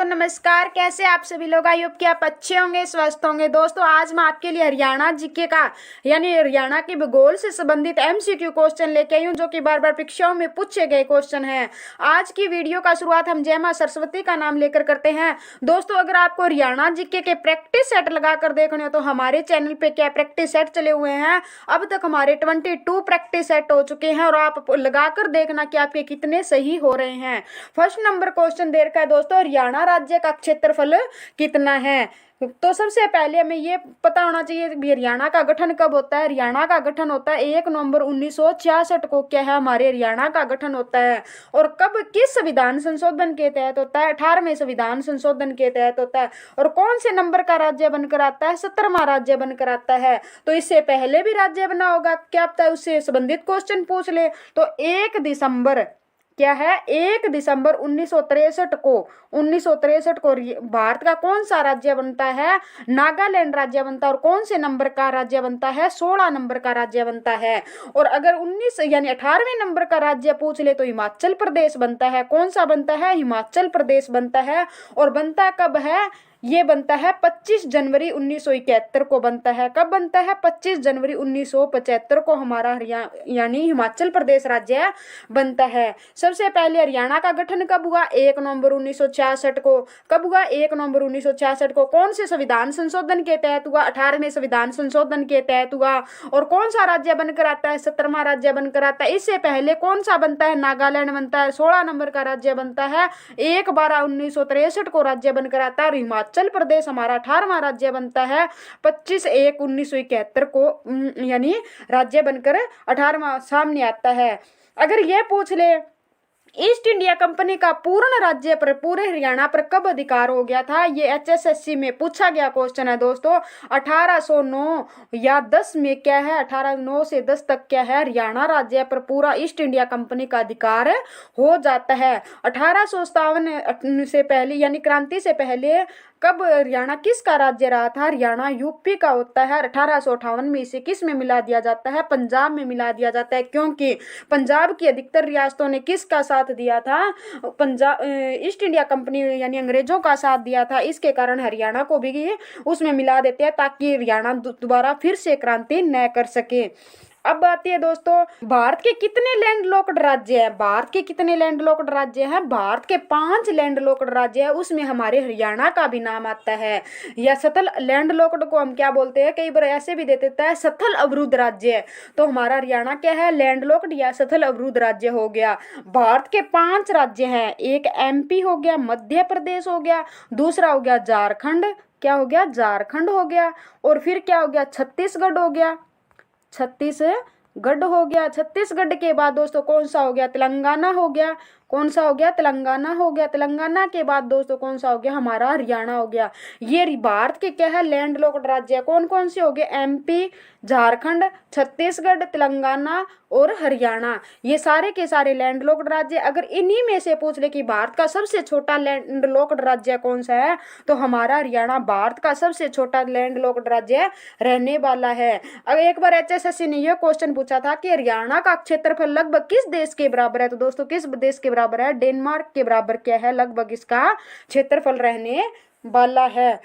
नमस्कार। कैसे आप सभी लोग? आई होप कि आप अच्छे होंगे, स्वस्थ होंगे। दोस्तों आज मैं आपके लिए हरियाणा जीके का यानी हरियाणा के भूगोल से संबंधित एमसीक्यू क्वेश्चन लेके आई हूँ, जो कि बार बार परीक्षाओं में पूछे गए क्वेश्चन हैं। आज की वीडियो का शुरुआत हम जय मां सरस्वती का नाम लेकर करते हैं। दोस्तों अगर आपको हरियाणा जीके के प्रैक्टिस सेट लगाकर देखने हो तो हमारे चैनल पे क्या प्रैक्टिस सेट चले हुए हैं। अब तक हमारे 22 प्रैक्टिस सेट हो चुके हैं और आप लगाकर देखना कि आपके कितने सही हो रहे हैं। फर्स्ट नंबर क्वेश्चन दे रखा है दोस्तों, हरियाणा राज्य का क्षेत्रफल कितना है। तो सबसे पहले हमें ये पता होना चाहिए कि हरियाणा का गठन कब होता है। हरियाणा का गठन होता है 1 नवंबर 1966 को क्या है हमारे हरियाणा का गठन होता है। और कब किस संविधान संशोधन के तहत होता है? 18वें संविधान संशोधन के तहत होता है। और कौन से नंबर का राज्य बनकर आता है? 17वां राज्य बनकर आता है। तो इससे पहले भी राज्य बना होगा, क्या पता है उससे संबंधित क्वेश्चन पूछ ले। तो 1 दिसंबर क्या है 1 दिसंबर 1963 को भारत का कौन सा राज्य बनता है? नागालैंड राज्य बनता है। और कौन से नंबर का राज्य बनता है? 16 नंबर का राज्य बनता है। और अगर 19 यानी 18वें नंबर का राज्य पूछ ले तो हिमाचल प्रदेश बनता है। कौन सा बनता है? हिमाचल प्रदेश बनता है। और बनता कब है? ये बनता है 25 जनवरी 1971 को बनता है। कब बनता है? 25 जनवरी 1975 को हमारा हरियाणा यानी हिमाचल प्रदेश राज्य बनता है। सबसे पहले हरियाणा का गठन कब हुआ? 1 नवंबर 1966 को। कब हुआ? 1 नवंबर 1966 को। कौन से संविधान संशोधन के तहत हुआ? 18वें संविधान संशोधन के तहत हुआ। और कौन सा राज्य बनकर आता है? 17वां राज्य बनकर आता है। इससे पहले कौन सा बनता है? नागालैंड बनता है। 16 नंबर का राज्य बनता है। 1/12/1963 को राज्य बनकर आता है। और हिमाचल प्रदेश हमारा 18वां राज्य बनता है 25/1/1971 को यानी राज्य बनकर 18वां सामने आता है। अगर यह पूछ ले ईस्ट इंडिया कंपनी का पूर्ण राज्य पर पूरे हरियाणा पर कब अधिकार हो गया था? ये एचएसएससी में पूछा गया क्वेश्चन है दोस्तों। 1809 या 10 में क्या है? 1809 से 10 तक क्या है हरियाणा राज्य पर पूरा ईस्ट इंडिया कंपनी का अधिकार हो जाता है। 1857 से पहले यानी क्रांति से पहले कब हरियाणा किसका राज्य रहा था? हरियाणा यूपी का होता है। 1858 में इसे किस में मिला दिया जाता है? पंजाब में मिला दिया जाता है, क्योंकि पंजाब की अधिकतर रियासतों ने किसका साथ दिया था? पंजाब ईस्ट इंडिया कंपनी यानी अंग्रेजों का साथ दिया था। इसके कारण हरियाणा को भी उसमें मिला देते हैं ताकि हरियाणा दोबारा फिर से क्रांति न कर सके। अब आती है दोस्तों, भारत के कितने लैंडलॉक्ड राज्य हैं? भारत के कितने लैंडलॉक्ड राज्य हैं? भारत के 5 लैंडलॉक्ड राज्य है, उसमें हमारे हरियाणा का भी नाम आता है। या सथल लैंडलॉक्ड को हम क्या बोलते हैं? कई बार ऐसे भी दे देता है सथल अवरुद्ध राज्य है। तो हमारा हरियाणा क्या है? लैंडलॉक्ड या सथल अवरुद्ध राज्य हो गया। भारत के 5 राज्य हैं। एक एमपी हो गया, मध्य प्रदेश हो गया, दूसरा हो गया झारखंड, क्या हो गया? झारखंड हो गया। और फिर क्या हो गया? छत्तीसगढ़ हो गया। छत्तीसगढ़ हो गया। छत्तीसगढ़ के बाद दोस्तों कौन सा हो गया? तेलंगाना हो गया। कौन सा हो गया? तेलंगाना हो गया। तेलंगाना के बाद दोस्तों कौन सा हो गया? हमारा हरियाणा हो गया। ये भारत के क्या है? लैंडलॉक्ड राज्य कौन कौन से हो गए? एमपी, झारखंड, छत्तीसगढ़, तेलंगाना और हरियाणा। ये सारे के सारे लैंडलॉक्ड राज्य। अगर इन्हीं में से पूछ ले कि भारत का सबसे छोटा लैंडलॉक्ड राज्य कौन सा है, तो हमारा हरियाणा भारत का सबसे छोटा लैंडलॉक्ड राज्य रहने वाला है। अगर एक बार एचएसएससी ने यह क्वेश्चन पूछा था कि हरियाणा का क्षेत्रफल लगभग किस देश के बराबर है, तो दोस्तों किस देश के बराबर है? डेनमार्क के बराबर क्या है लगभग इसका क्षेत्रफल रहने वाला है।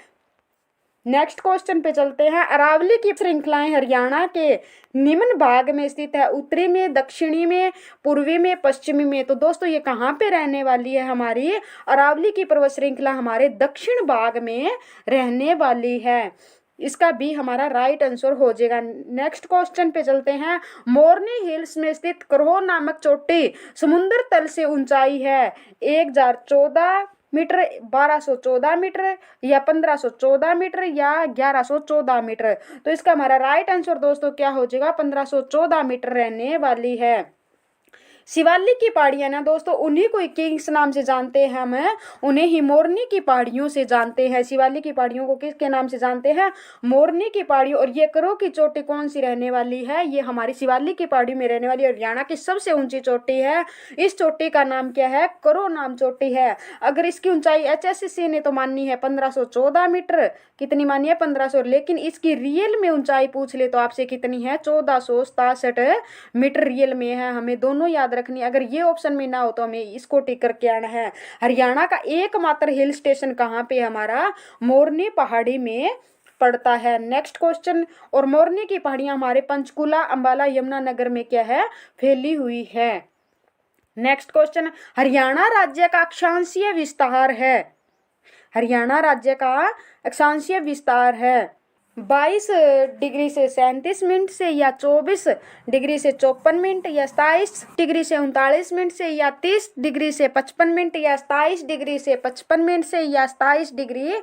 नेक्स्ट क्वेश्चन पे चलते हैं। अरावली की श्रृंखलाएं हरियाणा के निम्न भाग में स्थित है, उत्तरी में, दक्षिणी में, पूर्वी में, पश्चिमी में। तो दोस्तों ये कहाँ पे रहने वाली है? हमारी अरावली की पर्वत श्रृंखला हमारे दक्षिण भाग में रहने वाली है। इसका भी हमारा राइट आंसर हो जाएगा। नेक्स्ट क्वेश्चन पे चलते हैं। मोरनी हिल्स में स्थित करोह नामक चोटी समुद्र तल से ऊंचाई है 1014 मीटर, 1214 मीटर या 1514 मीटर या 1114 मीटर। तो इसका हमारा राइट आंसर दोस्तों क्या हो जाएगा? 1514 मीटर रहने वाली है। शिवालिक की पहाड़ियां ना दोस्तों उन्हीं को किस नाम से जानते हैं? हम उन्हें ही मोरनी की पहाड़ियों से जानते हैं। शिवालिक की पहाड़ियों को किसके नाम से जानते हैं? मोरनी की पहाड़ियों। और ये करोह की चोटी कौन सी रहने वाली है? ये हमारी शिवालिक की पहाड़ी में रहने वाली हरियाणा की सबसे ऊंची चोटी है। इस चोटी का नाम क्या है? करोह नाम चोटी है। अगर इसकी ऊंचाई एचएससीसी ने तो मानी है 1514 मीटर। कितनी मानी है? 1500। लेकिन इसकी रियल में ऊंचाई पूछ ले तो आपसे कितनी है? 1467 मीटर रियल में है। हमें दोनों याद याद रखनी है। अगर ये ऑप्शन में ना हो तो हमें इसको टिक करके आना है। हरियाणा का एकमात्र हिल स्टेशन कहाँ पे हमारा, मोरनी पहाड़ी में पड़ता है। नेक्स्ट क्वेश्चन, और मोरनी की पहाड़ियां हमारे पंचकुला, अंबाला, यमुनानगर में क्या है, फैली हुई है। नेक्स्ट क्वेश्चन, हरियाणा राज्य का अक्षांशीय विस्तार है, हरियाणा राज्य का अक्षांशीय विस्तार है 22 डिग्री से 37 मिनट से, या 24 डिग्री से 54 मिनट, या 27 डिग्री से 39 मिनट से, या 30 डिग्री से 55 मिनट, या 27 डिग्री से 55 मिनट से, या 27 डिग्री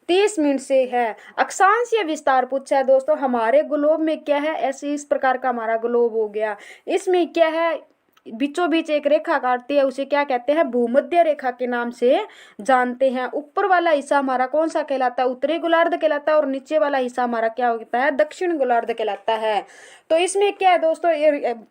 30 मिनट से है। अक्षांशीय विस्तार पूछा है दोस्तों। हमारे ग्लोब में क्या है, ऐसे इस प्रकार का हमारा ग्लोब हो गया, इसमें क्या है, बीचों बीच एक रेखा काटती है, उसे क्या कहते हैं, भूमध्य रेखा के नाम से जानते हैं। ऊपर वाला हिस्सा हमारा कौन सा कहलाता है, उत्तरी गोलार्ध कहलाता है, और नीचे वाला हिस्सा हमारा क्या होता है, दक्षिण गोलार्ध कहलाता है। तो इसमें क्या है दोस्तों,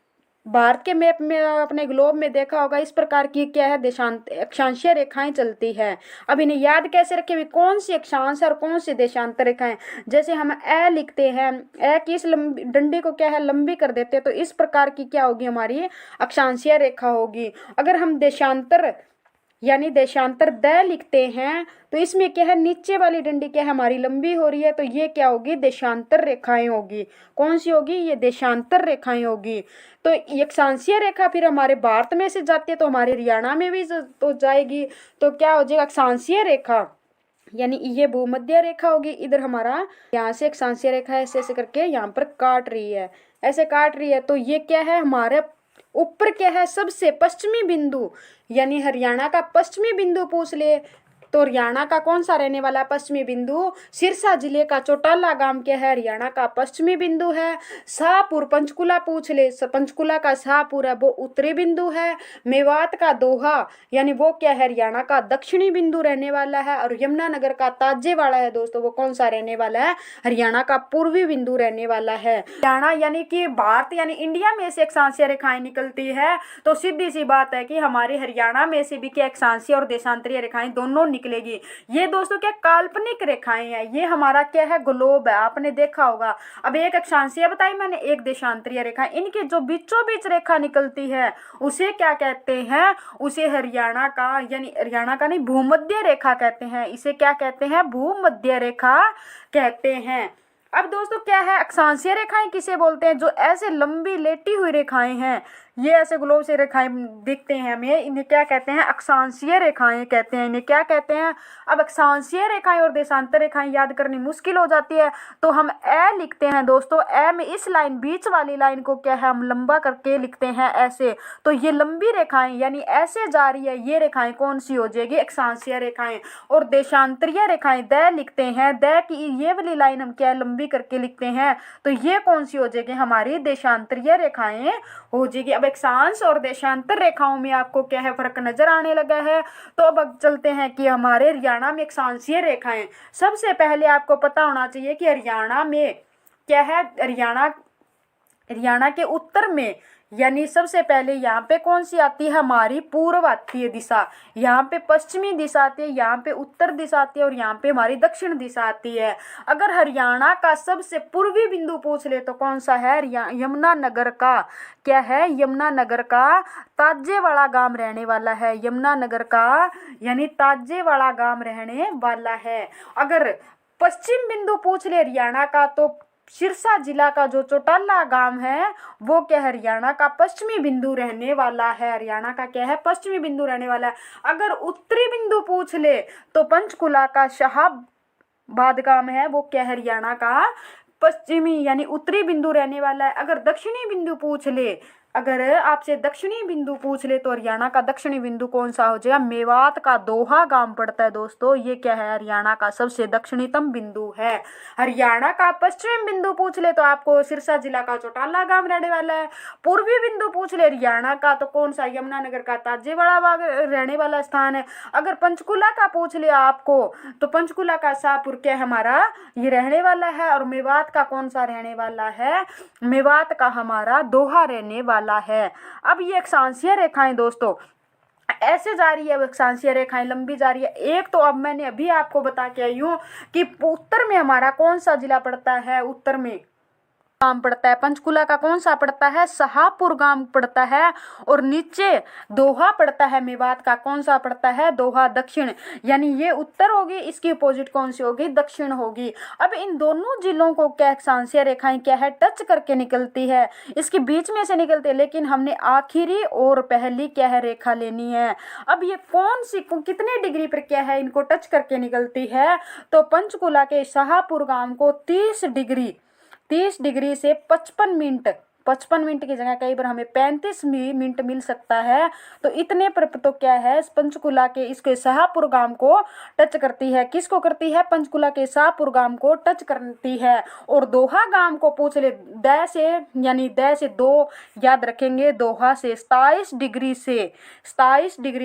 भारत के मैप में, अपने ग्लोब में देखा होगा, इस प्रकार की क्या है, देशांत अक्षांशीय रेखाएं चलती है। अब इन्हें याद कैसे रखें, भी कौन सी अक्षांश और कौन सी देशांतर रेखाएं। जैसे हम ए लिखते हैं, ए की इस लंबी डंडी को क्या है, लंबी कर देते हैं, तो इस प्रकार की क्या होगी, हमारी अक्षांशीय रेखा होगी। अगर हम देशांतर यानी देशांतर द लिखते हैं, तो इसमें क्या है, नीचे वाली डंडी क्या है, हमारी लंबी हो रही है, तो ये क्या होगी, देशांतर रेखाएं होगी। कौन सी होगी, ये देशांतर रेखाएं होगी। तो ये अक्षांशीय रेखा फिर हमारे भारत में से जाती है, तो हमारे हरियाणा में भी तो जाएगी, तो क्या हो जाएगा, अक्षांशीय रेखा यानी ये भूमध्य रेखा होगी। इधर हमारा यहाँ से अक्षांशीय रेखा ऐसे ऐसे करके यहाँ पर काट रही है, ऐसे काट रही है, तो ये क्या है, हमारे ऊपर क्या है, सबसे पश्चिमी बिंदु, यानी हरियाणा का पश्चिमी बिंदु पूछ ले तो हरियाणा का कौन सा रहने वाला पश्चिमी बिंदु, सिरसा जिले का चौटाला गांव क्या है, हरियाणा का पश्चिमी बिंदु है। शाहपुर पंचकुला पूछ ले, पंचकुला का शाहपुर है वो उत्तरी बिंदु है। मेवात का दोहा यानी वो क्या है, हरियाणा का दक्षिणी बिंदु रहने वाला है। और यमुनानगर का ताजेवाड़ा है दोस्तों, वो कौन सा रहने वाला है, हरियाणा का पूर्वी बिंदु रहने वाला है। हरियाणा यानी कि भारत यानी इंडिया में से अक्षांशीय रेखाएं निकलती है, तो सीधी सी बात है कि हमारे हरियाणा में से भी क्या अक्षांशीय और देशांतरीय रेखाएं दोनों निकलेगी। ये दोस्तों क्या काल्पनिक रेखाएं हैं, ये हमारा क्या है, ग्लोब है, आपने देखा होगा। अब एक अक्षांशीय बताई मैंने, एक देशांतरीय रेखा, इनके जो बीचों बीच रेखा निकलती है उसे क्या कहते हैं, उसे हरियाणा का यानी हरियाणा का नहीं, भूमध्य रेखा कहते हैं। इसे क्या कहते हैं, भूमध्य रेखा कहते हैं। अब दोस्तों क्या है, अक्षांशीय रेखाएं किसे बोलते हैं, जो ऐसे लंबी लेटी हुई रेखाएं हैं, ये ऐसे ग्लोब से रेखाएं दिखते हैं हमें, इन्हें क्या कहते हैं, अक्षांशीय रेखाएं कहते हैं। इन्हें क्या कहते हैं। अब अक्षांशीय रेखाएं और देशांतर रेखाएं याद करनी मुश्किल हो जाती है, तो हम ए लिखते हैं दोस्तों। ए में इस लाइन, बीच वाली लाइन को क्या है, हम लंबा करके लिखते हैं ऐसे, तो ये लंबी रेखाएं यानी ऐसे जा रही है, ये रेखाएं कौन सी हो जाएगी, अक्षांशीय रेखाएं। और देशांतरीय रेखाएं द लिखते हैं, द की ये वाली लाइन हम क्या लंबी करके लिखते हैं, तो ये कौन सी हो जाएगी, हमारी देशांतरीय रेखाएं हो जाएगी। अब अक्षांश और देशांतर रेखाओं में आपको क्या है, फर्क नजर आने लगा है। तो अब चलते हैं कि हमारे हरियाणा में अक्षांशीय रेखाएं, सबसे पहले आपको पता होना चाहिए कि हरियाणा में क्या है, हरियाणा के उत्तर में यानी सबसे पहले यहाँ पे कौन सी आती है, हमारी पूर्व आती है दिशा, यहाँ पे पश्चिमी दिशा आती है, यहाँ पे उत्तर दिशा आती है, और यहाँ पे हमारी दक्षिण दिशा आती है। अगर हरियाणा का सबसे पूर्वी बिंदु पूछ ले तो कौन सा है, यमुनानगर का क्या है, यमुनानगर का ताजेवाड़ा गांव रहने वाला है। यमुनानगर का यानी ताजेवाड़ा गांव रहने वाला है। अगर पश्चिम बिंदु पूछ ले हरियाणा का, तो सिरसा जिला का जो चौटाला गांव है वो क्या, हरियाणा का पश्चिमी बिंदु रहने वाला है। हरियाणा का क्या है, पश्चिमी बिंदु रहने वाला है। अगर उत्तरी बिंदु पूछ ले तो पंचकुला का शाहबाद गांव है, वो क्या, हरियाणा का पश्चिमी यानी उत्तरी बिंदु रहने वाला है। अगर दक्षिणी बिंदु पूछ ले, अगर आपसे दक्षिणी बिंदु पूछ ले तो हरियाणा का दक्षिणी बिंदु कौन सा हो जाएगा, मेवात का दोहा गांव पड़ता है दोस्तों, ये क्या है, हरियाणा का सबसे दक्षिणतम बिंदु है। हरियाणा का पश्चिम बिंदु पूछ ले तो आपको सिरसा जिला का चौटाला गांव रहने वाला है। पूर्वी बिंदु पूछ ले हरियाणा का तो कौन सा, यमुनानगर का ताजेवाड़ा बाग रहने वाला स्थान है। अगर पंचकुला का पूछ ले आपको तो पंचकुला का शाहपुर क्या हमारा ये रहने वाला है। और मेवात का कौन सा रहने वाला है, मेवात का हमारा दोहा रहने वाला है। अब ये अक्षांशीय रेखाएं दोस्तों ऐसे जा रही है, अक्षांशीय रेखाएं लंबी जा रही है। एक तो अब मैंने अभी आपको बता के आई हूँ कि उत्तर में हमारा कौन सा जिला पड़ता है, उत्तर में गांव पड़ता है, पंचकुला का कौन सा पड़ता है, शाहपुर गांव पड़ता है। और नीचे दोहा पड़ता है, मेवात का कौन सा पड़ता है, दोहा दक्षिण, यानी ये उत्तर होगी, इसकी अपोजिट कौन सी होगी, दक्षिण होगी। अब इन दोनों जिलों को क्या अक्षांशीय रेखाएं क्या है, टच करके निकलती है, इसके बीच में से निकलती है, लेकिन हमने आखिरी और पहली क्या है रेखा लेनी है। अब ये कौन सी कितने डिग्री पर क्या है इनको टच करके निकलती है, तो पंचकुला के शाहपुर गांव को 30 डिग्री से 55 मिनट की जगह कई बार हमें 35 मिनट मिल सकता है। तो इतने पर तो क्या है, पंचकुला के इसके शाहपुर गांव को टच करती है। किसको करती है, पंचकुला के शाहपुर गांव को टच करती है। और दोहा गांव को पूछ ले, द से यानी द से 2 याद रखेंगे, दोहा से 27 डिग्री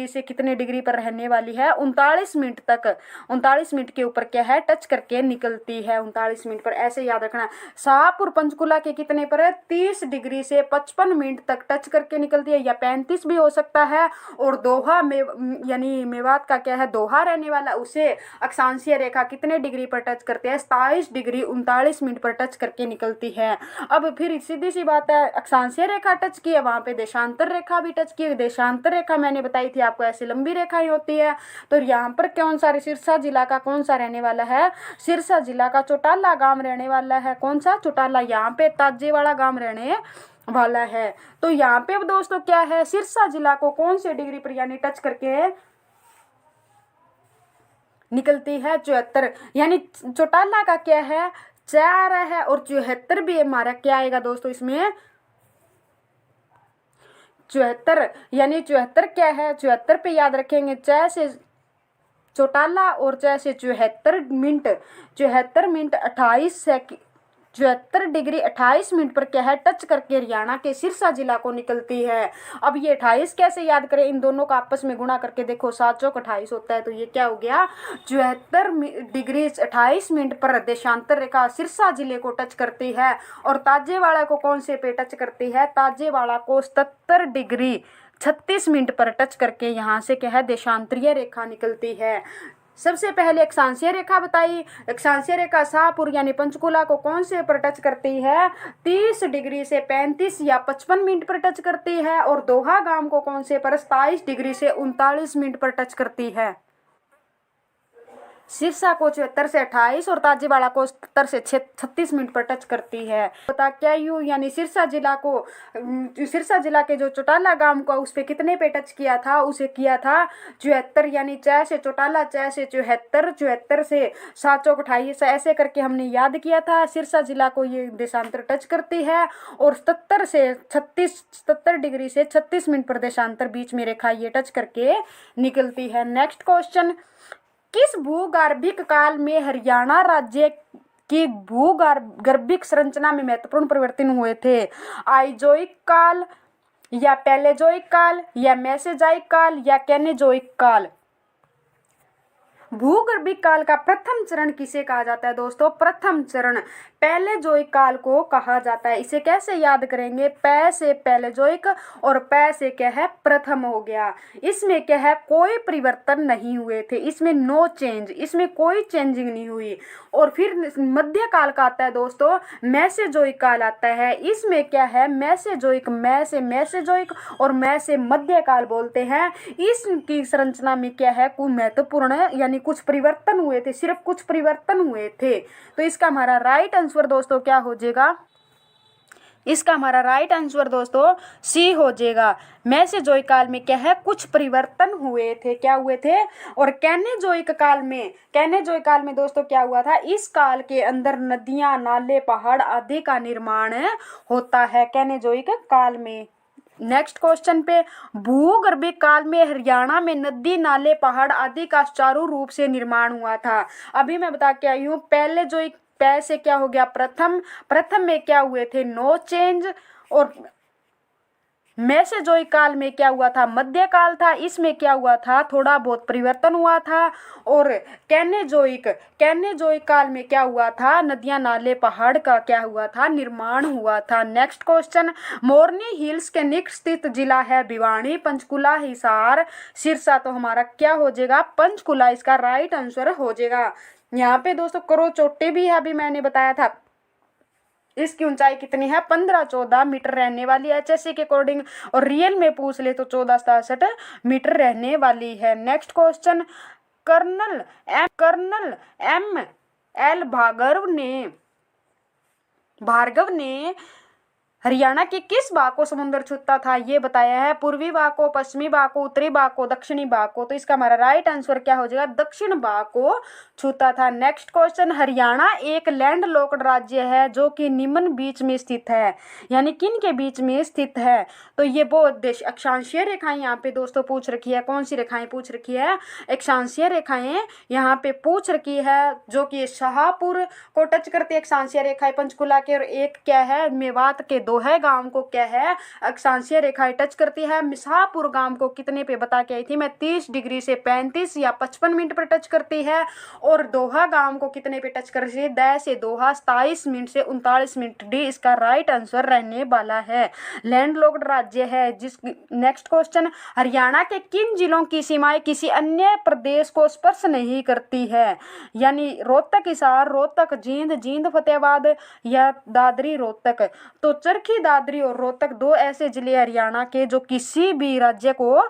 से कितने डिग्री पर रहने वाली है, 39 मिनट तक, 39 मिनट के ऊपर क्या है टच करके निकलती है, 39 मिनट पर, ऐसे याद रखना। शाहपुर पंचकुला के कितने पर है, 30 डिग्री से 55 मिनट तक टच करके निकलती है, या 35 भी हो सकता है। और दोहा में यानी मेवात का क्या है, दोहा रहने वाला, उसे अक्षांशीय रेखा कितने डिग्री पर टच करते हैं, 27 डिग्री 39 मिनट पर टच करके निकलती है। अब फिर सीधी सी बात है, अक्षांशीय रेखा टच की है, वहां पे देशांतर रेखा भी टच की है। देशांतर रेखा मैंने बताई थी आपको, ऐसी लंबी रेखाएं होती है। तो यहाँ पर कौन सा, सिरसा जिला का कौन सा रहने वाला है, सिरसा जिला का चौटाला गांव रहने वाला है। कौन सा, चौटाला, यहाँ पे ताजेवाड़ा गांव रहने वाला है। तो यहाँ पे दोस्तों क्या है, सिरसा जिला को कौन से डिग्री पर यानी टच करके निकलती है, 74, यानी चौटाला का क्या है 4 है, और 74 भी हमारा क्या आएगा दोस्तों इसमें, 74, यानी 74 क्या है, 74 पे याद रखेंगे, 4 से चौटाला और 4 से 74 मिनट 28 सेकंड, 74 डिग्री 28 मिनट पर क्या है टच करके हरियाणा के सिरसा जिला को निकलती है। अब ये 28 कैसे याद करें, इन दोनों का आपस में गुणा करके देखो, 7 चौक 28 होता है, तो ये क्या हो गया, 74 डिग्री 28 मिनट पर देशांतर रेखा सिरसा जिले को टच करती है। और ताजेवाड़ा को कौन से पे टच करती है, ताजेवाड़ा को 77 डिग्री 36 मिनट पर टच करके यहाँ से क्या है देशांतरीय रेखा निकलती है। सबसे पहले अक्षांशीय रेखा बताई, अक्षांशीय रेखा शाहपुर यानी पंचकुला को कौन से पर टच करती है, 30 डिग्री से 35 या 55 मिनट पर टच करती है। और दोहा गांव को कौन से पर 27 डिग्री से 39 मिनट पर टच करती है। सिरसा को 74 से 28 और ताजेवाड़ा को 70 से 36 मिनट पर टच करती है। बता क्या यू, यानी सिरसा जिला के जो चौटाला गांव को उस पे कितने पे टच किया था, उसे किया था 74, यानी 4 से चौटाला, 4 से 74, 74 से 7 चौक 28, ऐसे करके हमने याद किया था। सिरसा जिला को ये देशांतर टच करती है। और 77 डिग्री से 36 मिनट पर देशांतर बीच में रेखा ये टच करके निकलती है। नेक्स्ट क्वेश्चन, किस भूगर्भिक काल में हरियाणा राज्य की भूगर्भिक संरचना में महत्वपूर्ण परिवर्तन हुए थे, आइजोइक काल या पैलेजोइक काल या मेसेजाइक काल या कैनेजोइक काल। भूगर्भिक काल का प्रथम चरण किसे कहा जाता है दोस्तों, प्रथम चरण पैलेजोइक काल को कहा जाता है। इसे कैसे याद करेंगे, पै से पैलेजोइक और पै से क्या है प्रथम हो गया। इसमें क्या है कोई परिवर्तन नहीं हुए थे, इसमें नो चेंज, इसमें कोई चेंजिंग नहीं हुई। और फिर मध्य काल का आता है दोस्तों मैसेजोइक काल आता है। इसमें क्या है मैसेजोइक, मै से मैसेजोइक और मै से मध्य काल बोलते हैं। इसकी संरचना में क्या है कोई महत्वपूर्ण यानी कुछ परिवर्तन हुए थे, सिर्फ कुछ परिवर्तन हुए थे। तो इसका हमारा राइट आंसर दोस्तों क्या हो जाएगा, इसका हमारा राइट आंसर दोस्तों सी हो जाएगा। मैसेजोइक काल में क्या है कुछ परिवर्तन हुए थे, क्या हुए थे। और कैनेजोइक काल में दोस्तों क्या हुआ था, इस काल के अंदर नदियां, नाले, पहाड़ आदि का निर्माण होता है कैनेजोइक काल में। नेक्स्ट क्वेश्चन पे, भूगर्भिक काल में हरियाणा में नदी, नाले, पहाड़ आदि का सुचारू रूप से निर्माण हुआ था। अभी मैं बता के आई हूँ, पहले जो एक पै से क्या हो गया प्रथम में क्या हुए थे नो चेंज। और मैसेजोइक काल में क्या हुआ था मध्य काल था, इसमें क्या हुआ था थोड़ा बहुत परिवर्तन हुआ था। और कैनेजोइक काल में क्या हुआ था नदियां, नाले, पहाड़ का क्या हुआ था निर्माण हुआ था। नेक्स्ट क्वेश्चन, मोरनी हिल्स के निकट स्थित जिला है भिवानी, पंचकुला, हिसार, सिरसा। तो हमारा क्या हो जाएगा पंचकुला, इसका राइट आंसर हो जाएगा। यहाँ पे दोस्तों करो चोटी भी है, अभी मैंने बताया था इसकी ऊंचाई कितनी है 15-14 मीटर रहने वाली है HSC के अकॉर्डिंग, और रियल में पूछ ले तो 14-67 मीटर रहने वाली है। Next question, colonel M L Bhargava ने हरियाणा के किस भाग को समुद्र छूता था, ये बताया है। पूर्वी भाग को, पश्चिमी भाग को, उत्तरी भाग को, दक्षिणी भाग को। तो इसका हमारा राइट आंसर क्या हो जाएगा, दक्षिण भाग को छूता था। नेक्स्ट क्वेश्चन, हरियाणा एक लैंडलॉक्ड राज्य है जो कि निम्न बीच में स्थित है, यानी किन के बीच में स्थित है, तो ये वो देश अक्षांशीय रेखाएं यहाँ पे दोस्तों पूछ रखी है। कौन सी रेखाएं पूछ रखी है, अक्षांशीय रेखाएं यहाँ पे पूछ रखी है, जो कि शाहपुर को टच करती है अक्षांशीय रेखाएं पंचकुला के, और एक क्या है मेवात के दोहे गांव को क्या है अक्षांशीय रेखाएं टच करती है। शाहपुर गांव को कितने पे बता के आई थी मैं, 30 डिग्री से 35 या 55 मिनट पर टच करती है, और दोहा गांव को कितने पे टच करती है, द से दोहा 27 मिनट से 39 मिनट। डी इसका राइट आंसर रहने वाला है, लैंडलॉक्ड राज्य है। जिस नेक्स्ट क्वेश्चन, हरियाणा के किन जिलों की सीमाएं किसी अन्य प्रदेश को स्पर्श नहीं करती है, यानी रोहतक, हिसार, रोहतक, जींद फतेहाबाद या दादरी रोहतक। तो चरखी, दादरी और रोहतक दो ऐसे जिले हरियाणा के जो किसी भी राज्य को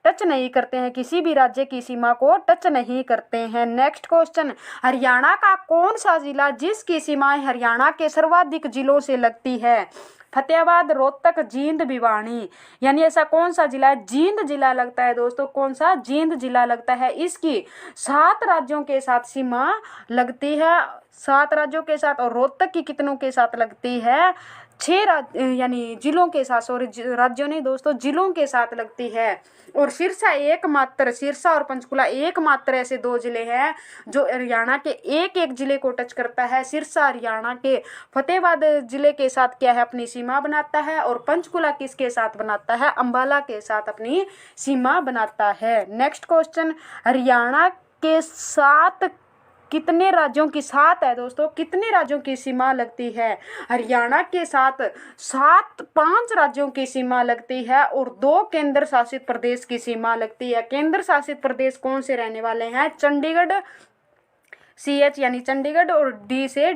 टच नहीं करते हैं, किसी भी राज्य की सीमा को टच नहीं करते हैं। नेक्स्ट क्वेश्चन, हरियाणा का कौन सा जिला जिसकी सीमाएं हरियाणा के सर्वाधिक जिलों से लगती है, फतेहाबाद, रोहतक, जींद, भिवानी, यानी ऐसा कौन सा जिला है, जींद जिला लगता है दोस्तों। कौन सा, जींद जिला लगता है। इसकी 7 राज्यों के साथ सीमा लगती है, 7 राज्यों के साथ, और रोहतक की कितनों के साथ लगती है, 6 यानी जिलों के साथ, सॉरी राज्यों नहीं दोस्तों, जिलों के साथ लगती है। और सिरसा और पंचकुला एकमात्र ऐसे 2 जिले हैं जो हरियाणा के एक एक जिले को टच करता है। सिरसा हरियाणा के फतेहाबाद जिले के साथ क्या है अपनी सीमा बनाता है, और पंचकुला किसके साथ बनाता है, अंबाला के साथ अपनी सीमा बनाता है। नेक्स्ट क्वेश्चन, हरियाणा के 7 कितने राज्यों की, 7 है दोस्तों, कितने राज्यों की सीमा लगती है, हरियाणा के साथ 5 राज्यों की सीमा लगती है, और 2 केंद्र शासित प्रदेश की सीमा लगती है। केंद्र शासित प्रदेश कौन से रहने वाले हैं, चंडीगढ़, CH यानी चंडीगढ़, और D से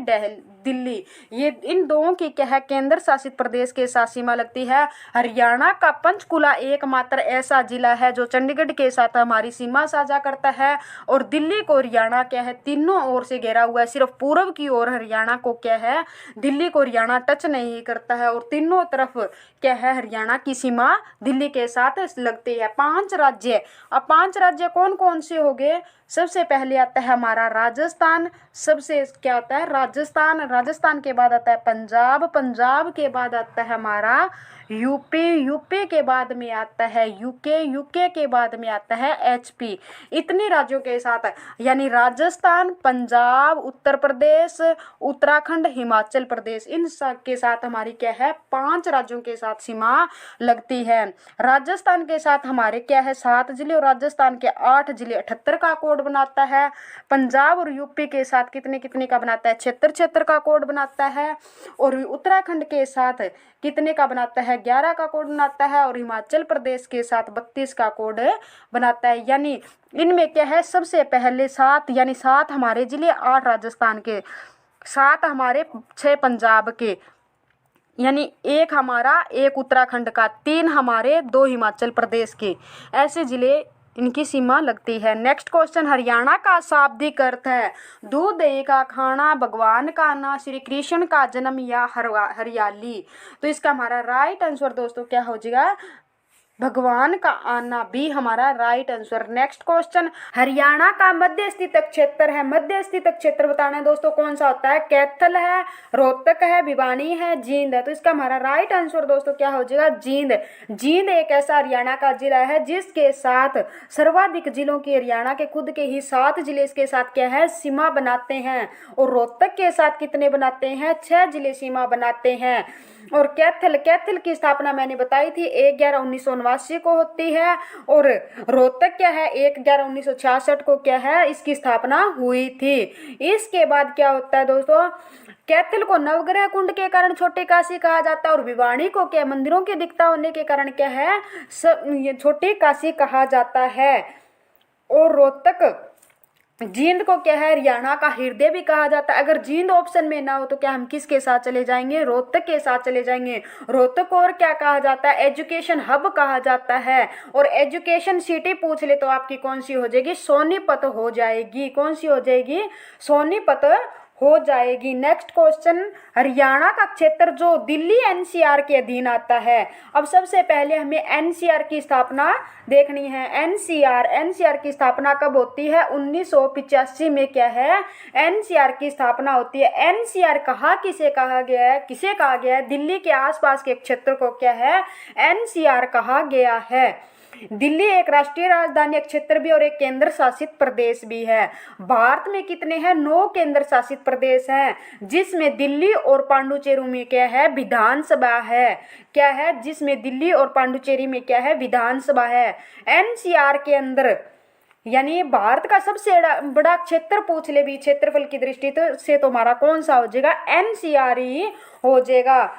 दिल्ली, ये इन दोनों की क्या है केंद्र शासित प्रदेश के साथ सीमा लगती है। हरियाणा का पंचकुला एकमात्र ऐसा जिला है जो चंडीगढ़ के साथ हमारी सीमा साझा करता है, और दिल्ली को हरियाणा क्या है तीनों ओर से घेरा हुआ है, सिर्फ पूर्व की ओर हरियाणा को क्या है, दिल्ली को हरियाणा टच नहीं करता है, और तीनों तरफ क्या है हरियाणा की सीमा दिल्ली के साथ लगती है। 5 राज्य, अब 5 राज्य कौन कौन से हो गए, सबसे पहले आता है हमारा राजस्थान, सबसे क्या आता है राजस्थान के बाद आता है पंजाब के बाद आता है हमारा यूपी के बाद में आता है यूके के बाद में आता है HP। इतने राज्यों के साथ, यानी राजस्थान, पंजाब, उत्तर प्रदेश, उत्तराखंड, हिमाचल प्रदेश, इन सब के साथ हमारी क्या है 5 राज्यों के साथ सीमा लगती है। राजस्थान के साथ हमारे क्या है 7 जिले, और राजस्थान के 8 जिले 78 का कोड बनाता है। पंजाब और यूपी के साथ कितने कितने का बनाता है, 76 का कोड बनाता है, और उत्तराखंड के साथ कितने का बनाता है, 11 का कोड बनाता है, और हिमाचल प्रदेश के साथ 32 का कोड बनाता है। यानी इनमें क्या है सबसे पहले 7, यानी 7 हमारे जिले, 8 राजस्थान के, 7 हमारे, 6 पंजाब के, यानी 1 हमारा, 1 उत्तराखंड का, 3 हमारे, 2 हिमाचल प्रदेश के, ऐसे जिले इनकी सीमा लगती है। नेक्स्ट क्वेश्चन, हरियाणा का शाब्दिक अर्थ है दूध दही का खाना, भगवान का आना, श्री कृष्ण का जन्म या हरियाली। तो इसका हमारा राइट आंसर दोस्तों क्या हो जाएगा, भगवान का आना, भी हमारा right answer. Next question, Haryana का मध्य स्थित क्षेत्र है, मध्य स्थित क्षेत्र बताना है दोस्तों कौन सा होता है, कैथल है, रोहतक है, भिवानी है, जींद है। तो इसका हमारा राइट आंसर दोस्तों क्या हो जाएगा, जींद एक ऐसा हरियाणा का जिला है जिसके साथ सर्वाधिक जिलों की, हरियाणा के खुद के ही 7 जिले इसके साथ क्या है सीमा बनाते हैं, और रोहतक के साथ कितने बनाते हैं, 6 जिले सीमा बनाते हैं। और कैथल की स्थापना मैंने बताई थी 1/11/1979 को होती है, और रोहतक क्या है 1/11/1966 को क्या है इसकी स्थापना हुई थी। इसके बाद क्या होता है दोस्तों, कैथल को नवग्रह कुंड के कारण छोटी काशी कहा जाता है, और भिवानी को क्या मंदिरों की दिखता होने के कारण क्या है छोटी काशी कहा जाता है, और रोहतक जींद को क्या है, हरियाणा का हृदय भी कहा जाता है। अगर जींद ऑप्शन में ना हो तो क्या हम किसके साथ चले जाएंगे, रोहतक के साथ चले जाएंगे। रोहतक और क्या कहा जाता है, एजुकेशन हब कहा जाता है। और एजुकेशन सिटी पूछ ले तो आपकी कौन सी हो जाएगी, सोनीपत हो जाएगी। कौन सी हो जाएगी, सोनीपत हो जाएगी। नेक्स्ट क्वेश्चन, हरियाणा का क्षेत्र जो दिल्ली एनसीआर के अधीन आता है। अब सबसे पहले हमें एनसीआर की स्थापना देखनी है। एनसीआर की स्थापना कब होती है, 1985 में क्या है, एनसीआर की स्थापना होती है। एनसीआर कहा किसे कहा गया है, किसे कहा गया है, दिल्ली के आसपास के क्षेत्र को क्या है, एनसीआर कहा गया है। दिल्ली एक राष्ट्रीय राजधानी क्षेत्र भी और एक केंद्र शासित प्रदेश भी है। भारत में कितने हैं, 9 केंद्र शासित प्रदेश हैं, जिसमें दिल्ली और पांडुचेरी में क्या है, विधानसभा है। क्या है, जिसमें दिल्ली और पांडुचेरी में क्या है, विधानसभा है। एनसीआर के अंदर यानी भारत का सबसे बड़ा क्षेत्र पूछ ले भी क्षेत्रफल की दृष्टि से तो हमारा कौन सा हो जाएगा, एनसीआर ही हो जाएगा।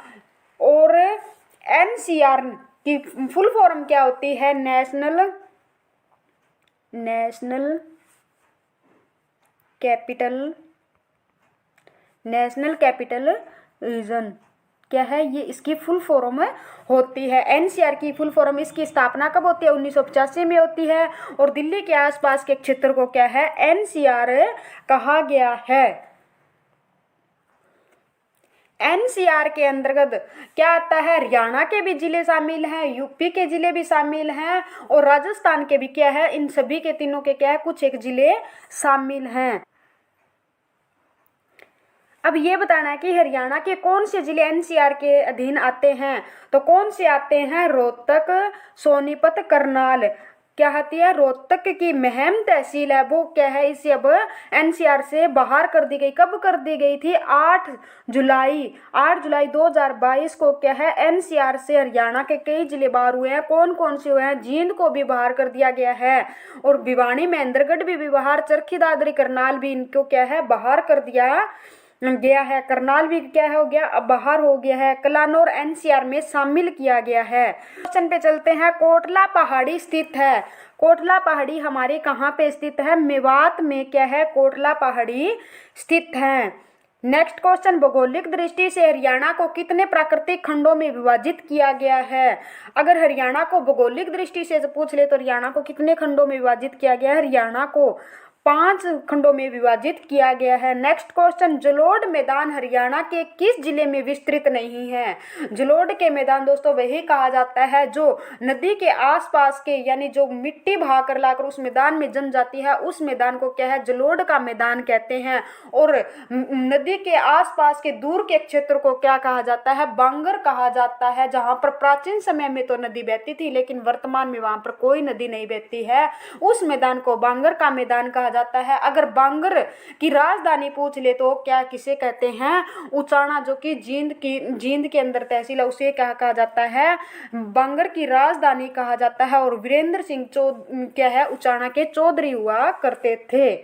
और एनसीआर की फुल फॉर्म क्या होती है, नेशनल कैपिटल रीजन क्या है, ये इसकी फुल फॉर्म होती है। एनसीआर की फुल फॉर्म, इसकी स्थापना कब होती है, 1985 में होती है। और दिल्ली के आसपास के क्षेत्र को क्या है, एनसीआर कहा गया है। एनसीआर के अंतर्गत क्या आता है, हरियाणा के भी जिले शामिल हैं, यूपी के जिले भी शामिल हैं और राजस्थान के भी क्या है, इन सभी के तीनों के क्या है, कुछ एक जिले शामिल हैं। अब ये बताना है कि हरियाणा के कौन से जिले एनसीआर के अधीन आते हैं, तो कौन से आते हैं, रोहतक, सोनीपत, करनाल। क्या आती है, रोहतक की महम तहसील है वो क्या है, इसे अब एनसीआर से बाहर कर दी गई। कब कर दी गई थी, 8 जुलाई 2022 को क्या है, एनसीआर से हरियाणा के कई जिले बाहर हुए हैं। कौन कौन से हुए हैं, जींद को भी बाहर कर दिया गया है और भिवानी महेंद्रगढ़ भी बाहर, चरखी दादरी करनाल भी इनको क्या है, बाहर कर दिया गया है। करनाल भी क्या हो गया, अब बाहर हो गया है। कलानौर एनसीआर में शामिल किया गया है। क्वेश्चन पे चलते हैं, कोटला पहाड़ी स्थित है। कोटला पहाड़ी हमारे कहाँ पे स्थित है, मेवात में क्या है, कोटला पहाड़ी स्थित है। नेक्स्ट क्वेश्चन, भौगोलिक दृष्टि से हरियाणा को कितने प्राकृतिक खंडों में विभाजित किया गया है। अगर हरियाणा को भौगोलिक दृष्टि से पूछ ले तो हरियाणा को कितने खंडों में विभाजित किया गया है, हरियाणा को 5 खंडों में विभाजित किया गया है। नेक्स्ट क्वेश्चन, जलोढ़ मैदान हरियाणा के किस जिले में विस्तृत नहीं है। जलोढ़ के मैदान दोस्तों वही कहा जाता है जो नदी के आसपास के यानी जो मिट्टी बहा कर लाकर उस मैदान में जम जाती है, उस मैदान को क्या है, जलोढ़ का मैदान कहते हैं। और नदी के आसपास के दूर के क्षेत्र को क्या कहा जाता है, बांगर कहा जाता है। जहां पर प्राचीन समय में तो नदी बहती थी लेकिन वर्तमान में वहां पर कोई नदी नहीं बहती है, उस मैदान को बांगर का मैदान कहा जाता है। अगर बांगर की राजधानी पूछ ले तो क्या किसे कहते हैं, उचाना, जो कि जींद के अंदर तहसील है, उसे क्या कहा जाता है, बांगर की राजधानी कहा जाता है। और वीरेंद्र सिंह क्या है, उचाना के चौधरी हुआ करते थे।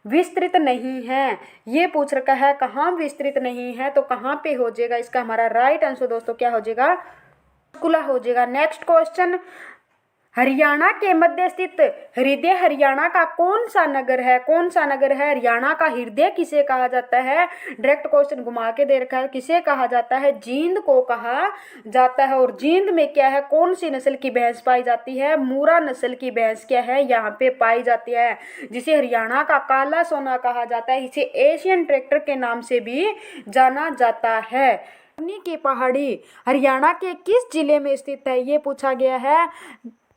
विस्तृत नहीं है, ये पूछ रखा है कहाँ विस्तृत नहीं है, तो कहाँ पे हो जाएगा, इसका हमारा राइट आंसर दोस्तों क्या हो जाएगा, पंचकुला हो जाएगा। नेक्स्ट क्वेश्चन, हरियाणा के मध्य स्थित हृदय हरियाणा का कौन सा नगर है, कौन सा नगर है, हरियाणा का हृदय किसे कहा जाता है। डायरेक्ट क्वेश्चन घुमा के दे रखा है, किसे कहा जाता है, जींद को कहा जाता है। और जींद में क्या है, कौन सी नस्ल की भैंस पाई जाती है, मूरा नस्ल की भैंस क्या है यहाँ पे पाई जाती है, जिसे हरियाणा का काला सोना कहा जाता है। इसे एशियन ट्रैक्टर के नाम से भी जाना जाता है। की पहाड़ी हरियाणा के किस जिले में स्थित है, ये पूछा गया है,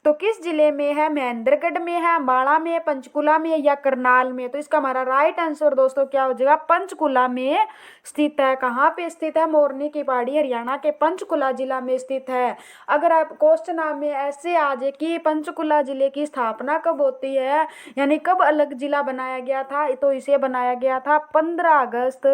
तो किस जिले में है, महेंद्रगढ़ में है, अम्बाला में है, पंचकुला में या करनाल में। तो इसका हमारा राइट आंसर दोस्तों क्या हो जाएगा, पंचकुला में स्थित है। कहाँ पे स्थित है, मोरनी की पहाड़ी हरियाणा के पंचकुला जिला में स्थित है। अगर आप क्वेश्चन में ऐसे आ जाए कि पंचकुला जिले की स्थापना कब होती है, यानी कब अलग जिला बनाया गया था, तो इसे बनाया गया था 15 अगस्त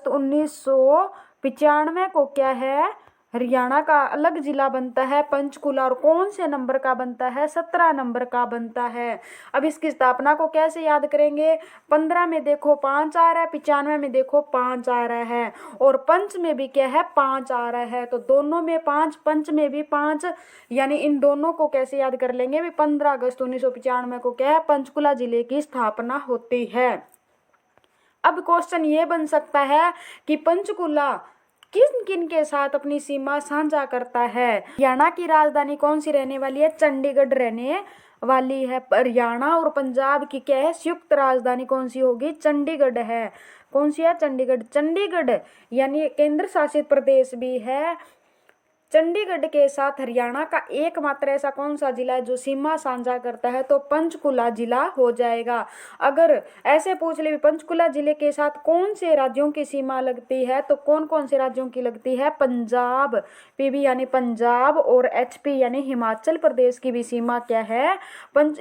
1995 को क्या है, हरियाणा का अलग जिला बनता है पंचकुला, और कौन से नंबर का बनता है? 17 नंबर का बनता है। अब इसकी स्थापना को कैसे याद करेंगे? 15 में देखो 5 आ रहा है, 95 में देखो 5 आ रहा है, और पंच में भी क्या है? 5 आ रहा है, तो दोनों में 5, पंच में भी 5, यानी इन दोनों को कैसे याद कर लेंगे? भी 15 अगस्त 1995 को क्या है? पंचकुला जिले की स्थापना होती है। अब क्वेश्चन ये बन सकता है कि पंचकुला किन किन के साथ अपनी सीमा साझा करता है? हरियाणा की राजधानी कौन सी रहने वाली है? चंडीगढ़ रहने वाली है। हरियाणा और पंजाब की क्या है? संयुक्त राजधानी कौन सी होगी? चंडीगढ़ है। कौन सी है? चंडीगढ़। चंडीगढ़ यानी केंद्र शासित प्रदेश भी है। चंडीगढ़ के साथ हरियाणा का एकमात्र ऐसा कौन सा जिला है जो सीमा साझा करता है? तो पंचकुला जिला हो जाएगा। अगर ऐसे पूछ ले पंचकुला जिले के साथ कौन से राज्यों की सीमा लगती है, तो कौन कौन से राज्यों की लगती है? पंजाब, पीबी यानी पंजाब, और एचपी यानी हिमाचल प्रदेश की भी सीमा क्या है?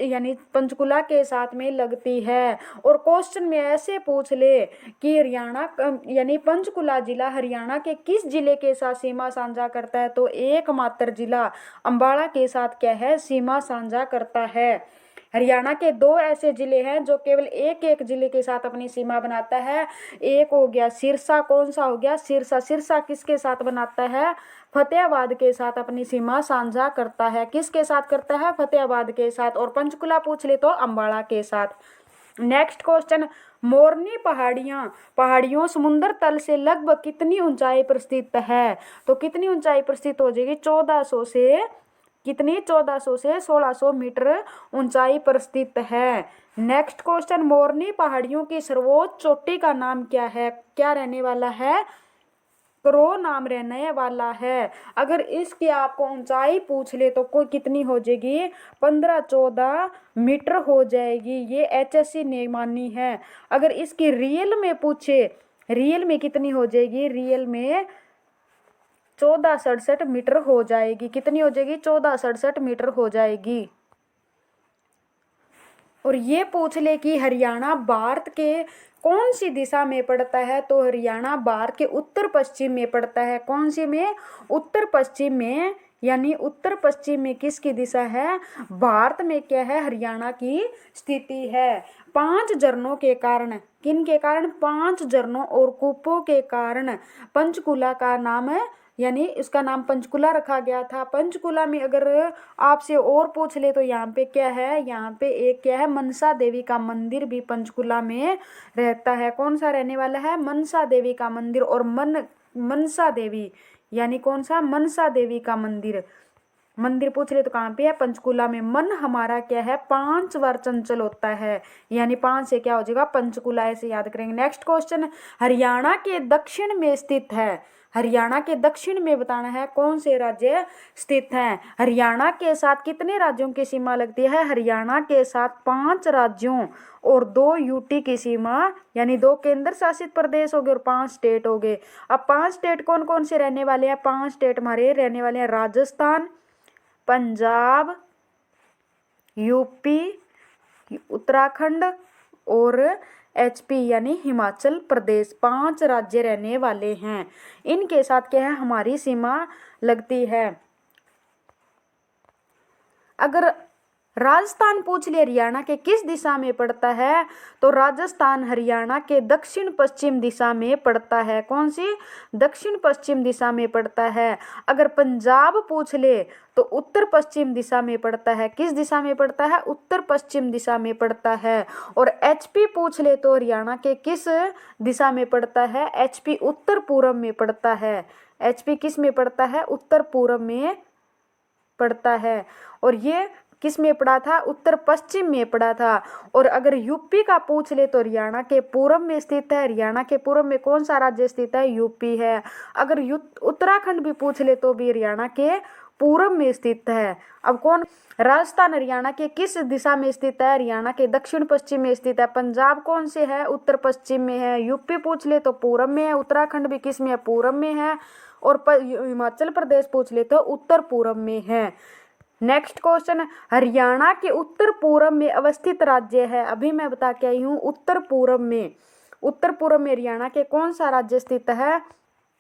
यानी पंचकुला के साथ में लगती है। और क्वेश्चन में ऐसे पूछ ले कि हरियाणा यानी पंचकुला जिला हरियाणा के किस जिले के साथ सीमा साझा करता है? तो एकमात्र जिला अंबाला के साथ क्या है? सीमा साझा करता है। हरियाणा के दो ऐसे जिले हैं जो केवल एक एक जिले के साथ अपनी सीमा बनाता है। एक हो गया सिरसा। कौन सा हो गया? सिरसा। सिरसा किसके साथ बनाता है? फतेहाबाद के साथ अपनी सीमा साझा करता है। किसके साथ करता है? फतेहाबाद के साथ। और पंचकुला पूछ ले तो अंबाला के साथ। नेक्स्ट क्वेश्चन, मोरनी पहाड़ियों समुद्र तल से लगभग कितनी ऊंचाई पर स्थित है? तो कितनी ऊंचाई पर स्थित हो जाएगी? 1400 से कितनी? 1400 से 1600 मीटर ऊंचाई पर स्थित है। नेक्स्ट क्वेश्चन, मोरनी पहाड़ियों की सर्वोच्च चोटी का नाम क्या है? क्या रहने वाला है? क्रो नाम रहने वाला है। अगर इसकी आपको ऊंचाई पूछ ले तो कोई कितनी हो जाएगी? 15-14 मीटर हो जाएगी। ये HSC ने मानी है। अगर इसकी रियल में पूछे, रियल में कितनी हो जाएगी? रियल में 1467 मीटर हो जाएगी। कितनी हो जाएगी? 1467 मीटर हो जाएगी। और ये पूछ ले कि हरियाणा भारत के कौन सी दिशा में पड़ता है? तो हरियाणा भारत के उत्तर पश्चिम में पड़ता है। कौन सी में? उत्तर पश्चिम में। यानी उत्तर पश्चिम में किसकी दिशा है? भारत में क्या है? हरियाणा की स्थिति है। 5 झरनों के कारण, किन के कारण? 5 झरनों और कूपों के कारण पंचकुला का नाम है, यानी इसका नाम पंचकुला रखा गया था। पंचकुला में अगर आपसे और पूछ ले तो यहाँ पे क्या है? यहाँ पे एक क्या है? मनसा देवी का मंदिर भी पंचकुला में रहता है। कौन सा रहने वाला है? मनसा देवी का मंदिर। और मनसा देवी यानी कौन सा? मनसा देवी का मंदिर पूछ ले तो कहाँ पे है? पंचकुला में। मन हमारा क्या है? 5 बार चंचल होता है, यानी 5 से क्या हो जाएगा? पंचकुला। ऐसे याद करेंगे। नेक्स्ट क्वेश्चन, हरियाणा के दक्षिण में स्थित है। हरियाणा के दक्षिण में बताना है कौन से राज्य स्थित हैं। हरियाणा के साथ कितने राज्यों की सीमा लगती है? हरियाणा के साथ 5 राज्यों और 2 यूटी की सीमा, यानी 2 केंद्र शासित प्रदेश हो गए और 5 स्टेट हो गए। अब 5 स्टेट कौन कौन से रहने वाले हैं? 5 स्टेट हमारे रहने वाले हैं राजस्थान, पंजाब, यूपी, उत्तराखंड और HP यानी हिमाचल प्रदेश। 5 राज्य रहने वाले हैं। इनके साथ क्या है? हमारी सीमा लगती है। अगर राजस्थान पूछ ले हरियाणा के किस दिशा में पड़ता है? तो राजस्थान हरियाणा के दक्षिण पश्चिम दिशा में पड़ता है। कौन सी? दक्षिण पश्चिम दिशा में पड़ता है। अगर पंजाब पूछ ले तो उत्तर पश्चिम दिशा में पड़ता है। किस दिशा में पड़ता है? उत्तर पश्चिम दिशा में पड़ता है। और HP पूछ ले तो हरियाणा के किस दिशा में पड़ता है? HP उत्तर पूर्व में पड़ता है। HP किस में पड़ता है? उत्तर पूर्व में पड़ता है। और ये किस में पड़ा था? उत्तर पश्चिम में पड़ा था। और अगर यूपी का पूछ ले तो हरियाणा के पूर्व में स्थित है। हरियाणा के पूर्व में कौन सा राज्य स्थित है? यूपी है। अगर उत्तराखंड भी पूछ ले तो भी हरियाणा के पूर्व में स्थित है। अब कौन? राजस्थान हरियाणा के किस दिशा में स्थित है? हरियाणा के दक्षिण पश्चिम में स्थित है। पंजाब कौन से है? उत्तर पश्चिम में है। यूपी पूछ ले तो पूर्व में है। उत्तराखंड भी किस में है? पूर्व में है। और हिमाचल प्रदेश पूछ ले तो उत्तर पूर्व में है। नेक्स्ट क्वेश्चन, हरियाणा के उत्तर पूर्व में अवस्थित राज्य है। अभी मैं बता के आई हूँ उत्तर पूर्व में। उत्तर पूर्व में हरियाणा के कौन सा राज्य स्थित है?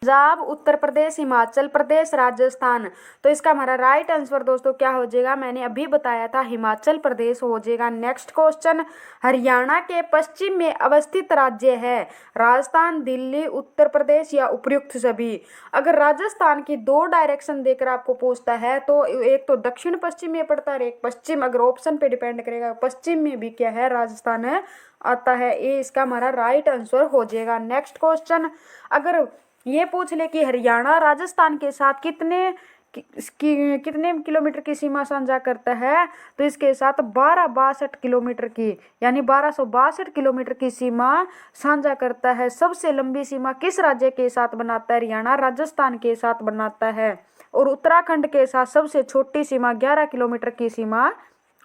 पंजाब, उत्तर प्रदेश, हिमाचल प्रदेश, राजस्थान। तो इसका हमारा राइट आंसर दोस्तों क्या हो जाएगा, मैंने अभी बताया था हिमाचल प्रदेश हो जाएगा। नेक्स्ट क्वेश्चन, हरियाणा के पश्चिम में अवस्थित राज्य है राजस्थान, दिल्ली, उत्तर प्रदेश या उपयुक्त सभी। अगर राजस्थान की दो डायरेक्शन देकर आपको पूछता है तो एक तो दक्षिण पश्चिम में पड़ता है, एक पश्चिम। अगर ऑप्शन पे डिपेंड करेगा पश्चिम में भी क्या है, राजस्थान है आता है। ये इसका हमारा राइट आंसर हो जाएगा। नेक्स्ट क्वेश्चन, अगर ये पूछ ले कि हरियाणा राजस्थान के साथ कितने किलोमीटर की सीमा साझा करता है, तो इसके साथ 1262 किलोमीटर की, यानी 1262 किलोमीटर की सीमा साझा करता है। सबसे लंबी सीमा किस राज्य के साथ बनाता है, हरियाणा राजस्थान के साथ बनाता है। और उत्तराखंड के साथ सबसे छोटी सीमा 11 किलोमीटर की सीमा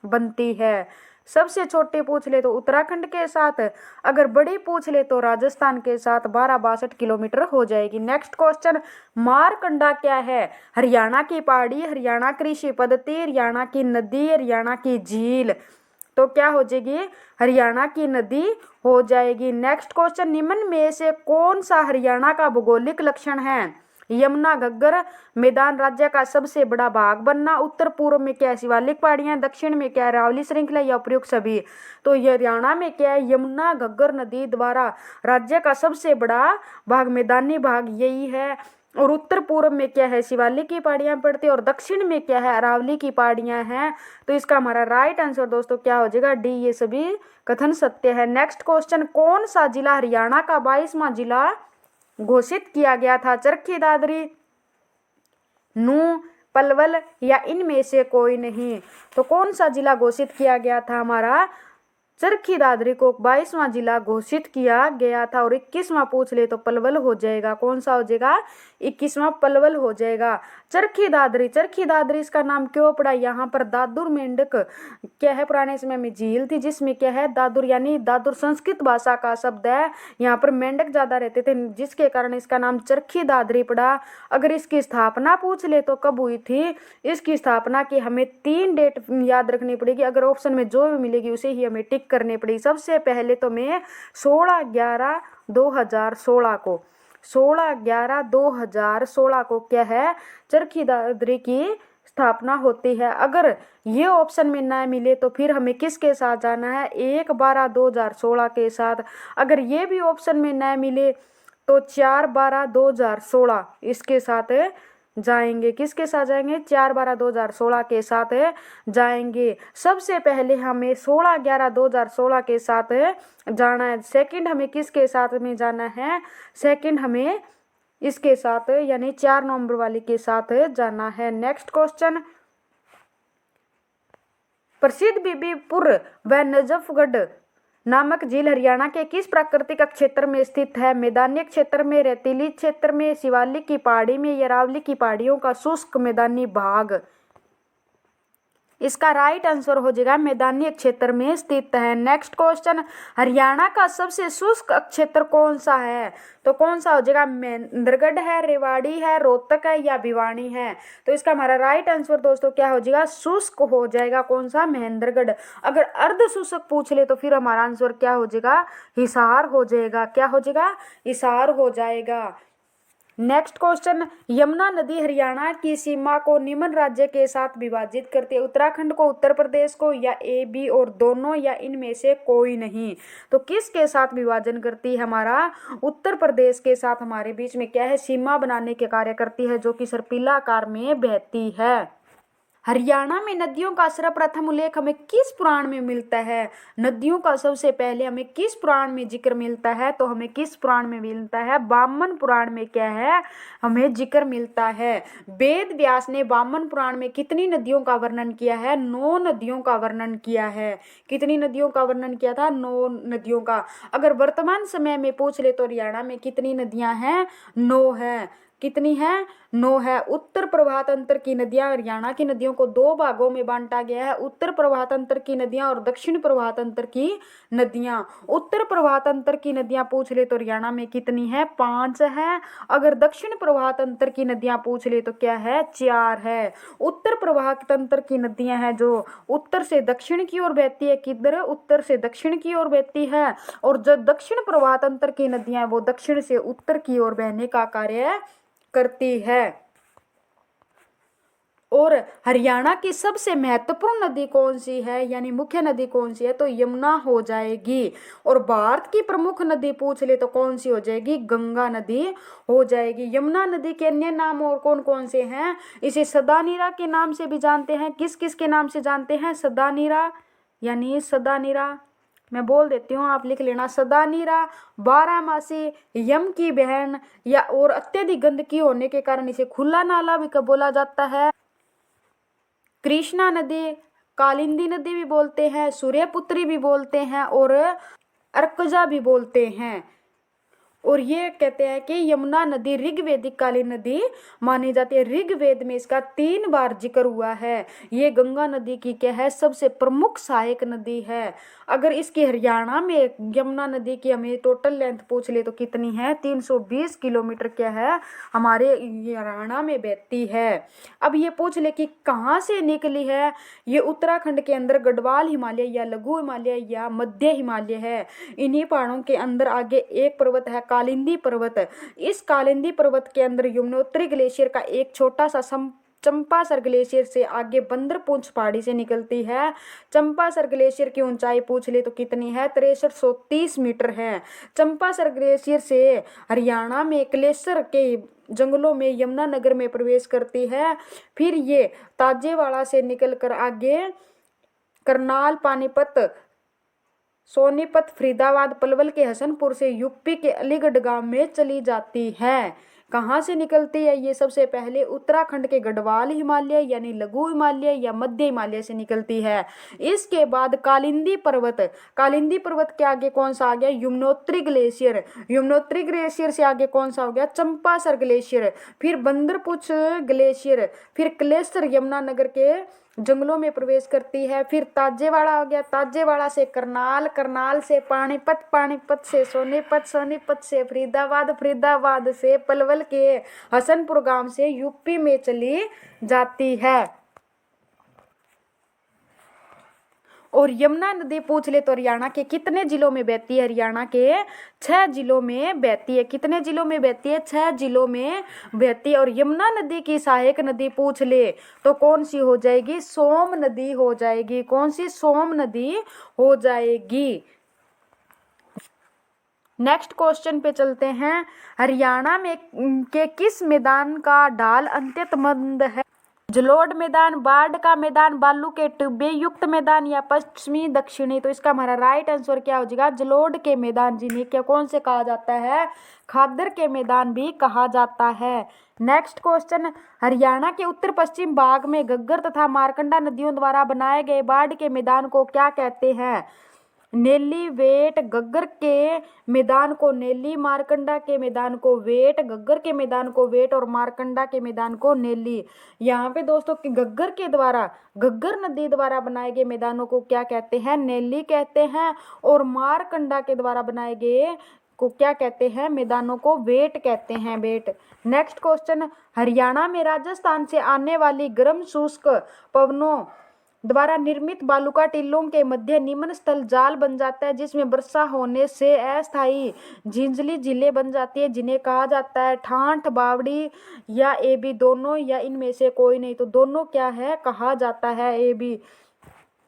बनती है। सबसे छोटी पूछ ले तो उत्तराखंड के साथ, अगर बड़ी पूछ ले तो राजस्थान के साथ 1262 किलोमीटर हो जाएगी। नेक्स्ट क्वेश्चन, मारकंडा क्या है, हरियाणा की पहाड़ी, हरियाणा कृषि पद्धति, हरियाणा की नदी, हरियाणा की झील। तो क्या हो जाएगी, हरियाणा की नदी हो जाएगी। नेक्स्ट क्वेश्चन, निम्न में से कौन सा हरियाणा का भौगोलिक लक्षण है, यमुना घग्गर मैदान, राज्य का सबसे बड़ा भाग बनना, उत्तर पूर्व में क्या है शिवालिक पहाड़ियां, दक्षिण में क्या है अरावली श्रृंखला या उपयुक्त सभी। तो ये हरियाणा में क्या है, यमुना घग्गर नदी द्वारा राज्य का सबसे बड़ा भाग मैदानी भाग यही है। और उत्तर पूर्व में क्या है शिवालिक की पहाड़ियां पड़ती है, और दक्षिण में क्या है अरावली की पहाड़ियां हैं। तो इसका हमारा राइट आंसर दोस्तों क्या हो जाएगा, डी, ये सभी कथन सत्य है। नेक्स्ट क्वेश्चन, कौन सा जिला हरियाणा का 22वां जिला घोषित किया गया था, चरखी दादरी, नूंह, पलवल या इनमें से कोई नहीं। तो कौन सा जिला घोषित किया गया था, हमारा चरखी दादरी को 22वां जिला घोषित किया गया था। और 21वां पूछ ले तो पलवल हो जाएगा। कौन सा हो जाएगा, 21वां पलवल हो जाएगा। चरखी दादरी इसका नाम क्यों पड़ा, यहाँ पर दादुर मेंढक क्या है, पुराने समय में झील थी जिसमें क्या है दादुर, यानी दादुर संस्कृत भाषा का शब्द है, यहाँ पर मेंढक ज्यादा रहते थे जिसके कारण इसका नाम चरखी दादरी पड़ा। अगर इसकी स्थापना पूछ ले तो कब हुई थी, इसकी स्थापना की हमें 3 डेट याद रखनी पड़ेगी। अगर ऑप्शन में जो भी मिलेगी उसे ही हमें टिक करनी पड़ेगी। सबसे पहले तो मैं 16/11/2016 को 16/11/2016 को क्या है चरखी दादरी की स्थापना होती है। अगर ये ऑप्शन में ना मिले तो फिर हमें किसके साथ जाना है, 1/12/2016 के साथ। अगर ये भी ऑप्शन में ना मिले तो 4/12/2016 इसके साथ जाएंगे। किसके साथ जाएंगे, 4/12/2016 के साथ जाएंगे। सबसे पहले हमें 16/11/2016 के साथ जाना है। सेकंड हमें किसके साथ में जाना है, सेकंड हमें इसके साथ यानी 4 नवंबर वाले के साथ जाना है। नेक्स्ट क्वेश्चन, प्रसिद्ध बीबीपुर व नजफगढ़ नामक झील हरियाणा के किस प्राकृतिक क्षेत्र में स्थित है, मैदानी क्षेत्र में, रेतीली क्षेत्र में, शिवालिक की पहाड़ी में या अरावली की पहाड़ियों का शुष्क मैदानी भाग। इसका राइट आंसर हो जाएगा मैदानी क्षेत्र में स्थित है। नेक्स्ट क्वेश्चन, हरियाणा का सबसे शुष्क क्षेत्र कौन सा है, तो कौन सा हो जाएगा, महेंद्रगढ़ है, रेवाड़ी है, रोहतक है या भिवानी है। तो इसका हमारा राइट आंसर दोस्तों क्या हो जाएगा, शुष्क हो जाएगा। कौन सा, महेंद्रगढ़। अगर अर्ध शुष्क पूछ ले तो फिर हमारा आंसर क्या हो जाएगा, हिसार हो जाएगा। क्या हो जाएगा, हिसार हो जाएगा। नेक्स्ट क्वेश्चन, यमुना नदी हरियाणा की सीमा को निम्न राज्य के साथ विभाजित करती है, उत्तराखंड को, उत्तर प्रदेश को या ए, बी और दोनों या इनमें से कोई नहीं। तो किसके साथ विभाजन करती है, हमारा उत्तर प्रदेश के साथ हमारे बीच में क्या है सीमा बनाने के कार्य करती है, जो कि सर्पिला आकार में बहती है। हरियाणा में नदियों का सर्वप्रथम उल्लेख हमें किस पुराण में मिलता है, नदियों का सबसे पहले हमें किस पुराण में जिक्र मिलता है, तो हमें किस पुराण में मिलता है, वामन पुराण में क्या है हमें जिक्र मिलता है। वेद व्यास ने वामन पुराण में कितनी नदियों का वर्णन किया है, 9 नदियों का वर्णन किया है। कितनी नदियों का वर्णन किया था, 9 नदियों का। अगर वर्तमान समय में पूछ ले तो हरियाणा में कितनी नदियां हैं, 9 है। कितनी है? 9 है। उत्तर प्रवाह तंत्र की नदियां, हरियाणा की नदियों को दो भागों में बांटा गया है, उत्तर प्रवाह तंत्र की नदियां और दक्षिण प्रवाह तंत्र की नदियां। उत्तर प्रवाह तंत्र की नदियां पूछ ले तो हरियाणा में कितनी है? 5 है। अगर दक्षिण प्रवाह तंत्र की नदियां पूछ ले तो क्या है? 4 है। उत्तर प्रवाह तंत्र की नदियां हैं जो उत्तर से दक्षिण की ओर बहती है, किधर? उत्तर से दक्षिण की ओर बहती है। और जो दक्षिण प्रवाह तंत्र की नदियां हैं वो दक्षिण से उत्तर की ओर बहने का कार्य करती है। और हरियाणा की सबसे महत्वपूर्ण नदी कौन सी है, यानी मुख्य नदी कौन सी है? तो यमुना हो जाएगी। और भारत की प्रमुख नदी पूछ ले तो कौन सी हो जाएगी? गंगा नदी हो जाएगी। यमुना नदी के अन्य नाम और कौन कौन से हैं? इसे सदानीरा के नाम से भी जानते हैं। किस किस के नाम से जानते हैं? सदानीरा, यानी सदानीरा, मैं बोल देती हूँ, आप लिख लेना। सदानीरा, बारामासी, यम की बहन, या और अत्यधिक गंदगी होने के कारण इसे खुला नाला भी बोला जाता है। कृष्णा नदी, कालिंदी नदी भी बोलते हैं, सूर्यपुत्री भी बोलते हैं और अर्कजा भी बोलते हैं। और ये कहते हैं कि यमुना नदी ऋग्वेदिक कालीन नदी मानी जाती है। ऋग्वेद में इसका 3 बार जिक्र हुआ है। ये गंगा नदी की क्या है? सबसे प्रमुख सहायक नदी है। अगर इसकी हरियाणा में यमुना नदी की हमें टोटल लेंथ पूछ ले तो कितनी है? 320 किलोमीटर क्या है? हमारे हरियाणा में बहती है। अब ये पूछ ले कि कहाँ से निकली है? ये उत्तराखंड के अंदर गढ़वाल हिमालय या लघु हिमालय या मध्य हिमालय है। इन्हीं पहाड़ों के अंदर आगे एक पर्वत है, कालिंदी पर्वत। इस कालिंदी पर्वत के अंदर यमुनोत्री ग्लेशियर का एक छोटा सा चंपासर ग्लेशियर से आगे बंदरपुंछ पहाड़ी से निकलती है। चंपासर ग्लेशियर की ऊंचाई पूछ ले तो कितनी है? 6330 मीटर है। चंपासर ग्लेशियर से हरियाणा में क्लेशर के जंगलों में यमुनानगर में प्रवेश करती है। फिर ये ताजेवाड़ा से निकलकर आगे करनाल, पानीपत, सोनीपत, फरीदाबाद, पलवल के हसनपुर से यूपी के अलीगढ़ गांव में चली जाती है। कहाँ से निकलती है ये? सबसे पहले उत्तराखंड के गढ़वाल हिमालय यानी लघु हिमालय या मध्य हिमालय से निकलती है। इसके बाद कालिंदी पर्वत, कालिंदी पर्वत के आगे कौन सा आ गया? यमुनोत्री ग्लेशियर। यमुनोत्री ग्लेशियर से आगे कौन सा हो गया? चंपासर ग्लेशियर। फिर बंदरपुंछ ग्लेशियर, फिर क्लेशर यमुनानगर के जंगलों में प्रवेश करती है। फिर ताजेवाड़ा हो गया, ताजेवाड़ा से करनाल, करनाल से पानीपत, पानीपत से सोनीपत, सोनीपत से फरीदाबाद, फरीदाबाद से पलवल के हसनपुर गांव से यूपी में चली जाती है। और यमुना नदी पूछ ले तो हरियाणा के कितने जिलों में बहती है? हरियाणा के 6 जिलों में बहती है। कितने जिलों में बहती है? 6 जिलों में बहती है। और यमुना नदी की सहायक नदी पूछ ले तो कौन सी हो जाएगी? सोम नदी हो जाएगी। कौन सी? सोम नदी हो जाएगी। नेक्स्ट क्वेश्चन पे चलते हैं। हरियाणा में के किस मैदान का ढाल अत्यंत मंद है? जलोढ़ मैदान, बाढ़ का मैदान, बालू के टिब्बे युक्त मैदान या पश्चिमी दक्षिणी? तो इसका हमारा राइट आंसर क्या हो जाएगा? जलोढ़ के मैदान, जिन्हें क्या कौन से कहा जाता है? खादर के मैदान भी कहा जाता है। नेक्स्ट क्वेश्चन, हरियाणा के उत्तर पश्चिम भाग में घग्गर तथा मारकंडा नदियों द्वारा बनाए गए बाढ़ के मैदान को क्या कहते हैं? नेली, वेट, घग्गर के मैदान को नेली, मारकंडा के मैदान को वेट, घग्गर के मैदान को वेट और मारकंडा के मैदान को नेली। यहाँ पे दोस्तों घग्गर के द्वारा, घग्गर नदी द्वारा बनाए गए मैदानों को क्या कहते हैं? नेली कहते हैं। और मारकंडा के द्वारा बनाए गए को क्या कहते हैं? मैदानों को वेट कहते हैं, वेट। नेक्स्ट क्वेश्चन, हरियाणा में राजस्थान से आने वाली गर्म शुष्क पवनों द्वारा निर्मित बालुका टीलों के मध्य निम्न स्थल जाल बन जाता है, जिसमें वर्षा होने से अस्थायी झिंझली झीलें बन जाती है, जिन्हें कहा जाता है ठाठ, बावड़ी या एबी, दोनों या इनमें से कोई नहीं? तो दोनों क्या है? कहा जाता है एबी।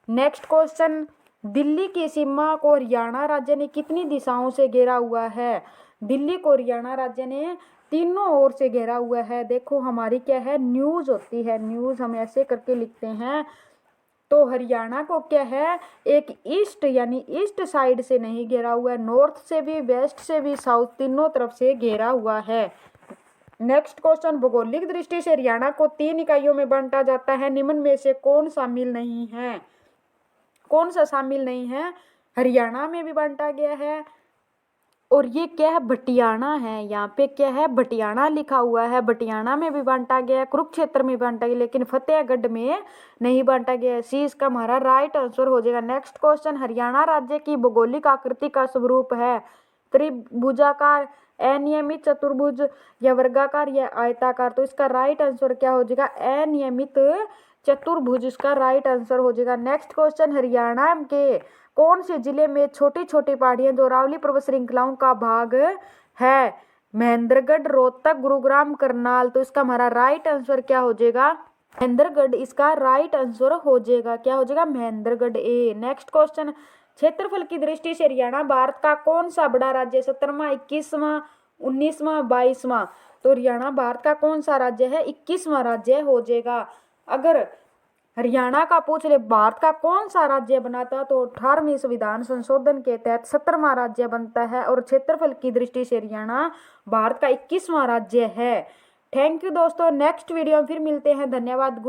नेक्स्ट क्वेश्चन, दिल्ली की सीमा को हरियाणा राज्य ने कितनी दिशाओं से घेरा हुआ है? दिल्ली को हरियाणा राज्य ने तीनों ओर से घेरा हुआ है। देखो हमारी क्या है? न्यूज होती है, न्यूज हम ऐसे करके लिखते हैं। तो हरियाणा को क्या है? एक ईस्ट यानी ईस्ट साइड से नहीं घेरा हुआ है, नॉर्थ से भी, वेस्ट से भी, साउथ, तीनों तरफ से घेरा हुआ है। नेक्स्ट क्वेश्चन, भौगोलिक दृष्टि से हरियाणा को 3 इकाइयों में बांटा जाता है, निम्न में से कौन शामिल नहीं है? कौन सा शामिल नहीं है? हरियाणा में भी बांटा गया है, और ये क्या है, भटियाना है। यहाँ पे क्या है, भटियाना लिखा हुआ है। भटियाना में भी बांटा गया है, कुरुक्षेत्र में बांटा गया, लेकिन फतेहगढ़ में नहीं बांटा गया है। सी इसका हमारा राइट आंसर हो जाएगा। नेक्स्ट क्वेश्चन, हरियाणा राज्य की भौगोलिक आकृति का स्वरूप है त्रिभुजाकार, अनियमित, चतुर्भुज या वर्गाकार या आयताकार। तो इसका राइट आंसर क्या हो जाएगा, अनियमित चतुर्भुज इसका राइट आंसर हो जाएगा। नेक्स्ट क्वेश्चन, हरियाणा के कौन से जिले में छोटी छोटी पहाड़ियां जो अरावली पर्वत श्रृंखलाओं का भाग है? महेंद्रगढ़, रोहतक, गुरुग्राम, करनाल। तो इसका हमारा राइट आंसर क्या हो जाएगा, महेंद्रगढ़ इसका राइट आंसर हो जाएगा। क्या हो जाएगा, महेंद्रगढ़ ए। नेक्स्ट क्वेश्चन, क्षेत्रफल की दृष्टि से हरियाणा भारत का कौन सा बड़ा राज्य, 17वां, 21वां, 19वां, 22वां? तो हरियाणा भारत का कौन सा राज्य है, 21वां राज्य हो जाएगा। अगर हरियाणा का पूछ ले भारत का कौन सा राज्य बना था, तो 18वें संविधान संशोधन के तहत 17वां राज्य बनता है। और क्षेत्रफल की दृष्टि से हरियाणा भारत का 21वां राज्य है। थैंक यू दोस्तों, नेक्स्ट वीडियो में फिर मिलते हैं। धन्यवाद।